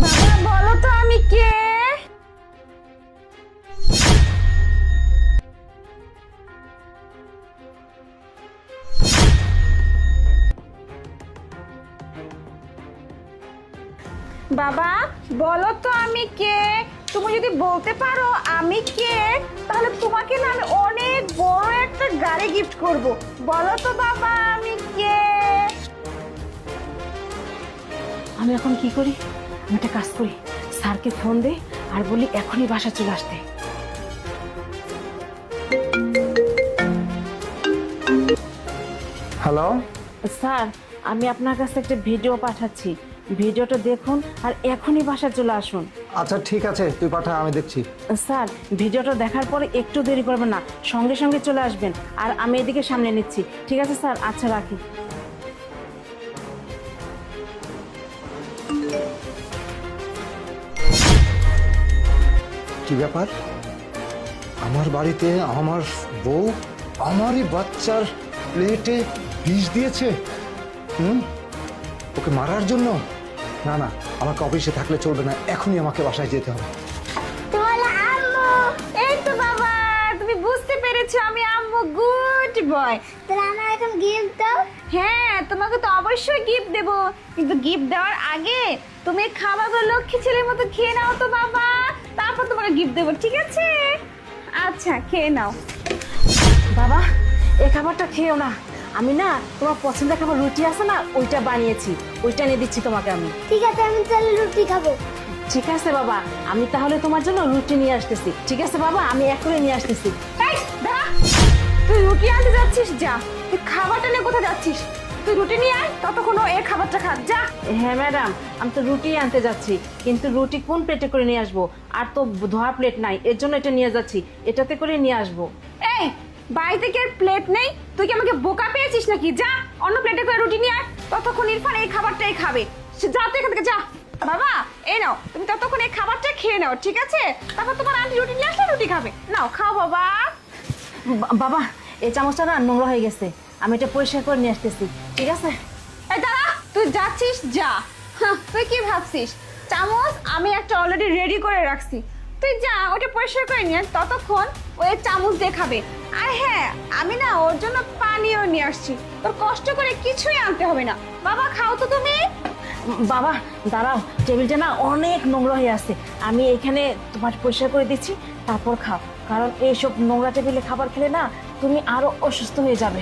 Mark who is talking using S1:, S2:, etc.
S1: বাবা বলো তো আমি কে? বাবা বলো তো আমি কে? তুমি যদি বলতে পারো আমি কে, তাহলে তোমাকে না আমি অনেক বড় একটা গাড়ি গিফট করব। বলো তো বাবা আমি কে?
S2: আমি এখন কি করি? আমি একটা কাজ করি, স্যারকে ফোন দে আর বলি এখনই বাসা চলে আসতে।
S3: হ্যালো,
S2: স্যার, আমি আপনার কাছে একটা ভিডিও পাঠাচ্ছি, ভিডিওটা দেখুন আর এখনই বাসা চলে আসুন।
S3: আচ্ছা ঠিক আছে, তুই পাঠা, আমি দেখছি।
S2: স্যার, ভিডিওটা দেখার পরে একটু দেরি করবেন না, সঙ্গে সঙ্গে চলে আসবেন আর আমি এদিকে সামনে নিচ্ছি। ঠিক আছে স্যার, আচ্ছা রাখি।
S3: কি ব্যাপার? আমার বাড়িতে আমার বউ আমারই বাচ্চার প্লেটে বিষ দিয়েছে। ওকে মারার জন্য? না না, আমাকে অফিসে থাকলে চলবে না, এখনই আমাকে বাসায় যেতে হবে।
S1: তোমার আম্মু, এই তো বাবা, তুমি বুঝতে পেরেছো আমি আম্মু গুড বয়। তাহলে আমার এখন গিফট দাও। হ্যাঁ, তোমাকে তো অবশ্যই গিফট দেব, কিন্তু গিফট দেওয়ার আগে তুমি খাবারগুলো লক্ষ্মী ছেলের মতো খেয়ে নাও তো বাবা, তারপর তোমাকে গিফট দেবো, ঠিক আছে? আচ্ছা খেয়ে নাও।
S2: বাবা, এই খাবারটা খেয়েও না, আমি না তোমার পছন্দের খাবার রুটি আছে না, ওইটা বানিয়েছি, ওইটা নিয়ে দিচ্ছি তোমাকে আমি।
S1: ঠিক আছে, আমি তাহলে রুটি খাবো।
S2: ঠিক আছে বাবা, আমি তাহলে তোমার জন্য রুটি নিয়ে আসতেছি। ঠিক আছে বাবা, আমি এখনই নিয়ে আসতেছি।
S1: এই দাঁড়া, তুই রুটি আনতে যাচ্ছিস? যা। তুই খাবারটা নিয়ে কোথায় যাচ্ছিস? তুই রুটি নিয়ে আয়, ততক্ষণ ও এই খাবারটা খা, যা।
S2: হ্যাঁ ম্যাডাম, আমি তো রুটি আনতে যাচ্ছি, কিন্তু রুটি কোন প্লেটে করে নিয়ে আসবো? আর তো ধোয়া প্লেট নাই, এর জন্য এটা নিয়ে যাচ্ছি, এটাতে করে নিয়ে আসবো।
S1: এই বাড়িতে কি আর প্লেট নেই? তুই কি আমাকে বোকা পেয়েছিস নাকি? যা, অন্য প্লেটে করে রুটি নিয়ে আয়, ততক্ষণ ইরফান এই খাবারটাই খাবে। যা তুই এখান থেকে যা। বাবা এই নাও, তুমি ততক্ষণ এই খাবারটা খেয়ে নাও, ঠিক আছে? তারপর তোমার আন্টি রুটি নিয়ে আসলে রুটি খাবে। নাও খাও বাবা।
S2: বাবা, এই চামচটা না নোংরা হয়ে গেছে, আমি এটা পরিষ্কার করে নিয়ে আসতেছি। ঠিক আছে?
S1: এই দাঁড়া, তুই যাচ্ছিস যা। তুই কি ভাবছিস চামচ আমি একটা অলরেডি রেডি করে রাখছি, তুই যা ওটা পরিষ্কার করে নিয়ে আয়, ততক্ষণ ওই চামচ দিয়ে খাবে। আর হ্যাঁ, আমি না ওর জন্য পানিও নিয়ে আসছি, তোর কষ্ট করে কিছুই আনতে হবে না। বাবা খাও তো তুমি।
S2: বাবা দাঁড়াও, টেবিলটা না অনেক নোংরা হয়ে আছে, আমি এখানে তোমার পরিষ্কার করে দিচ্ছি, তারপর খাও, কারণ এইসব নোংরা টেবিলে খাবার খেলে না তুমি আরো অসুস্থ হয়ে যাবে।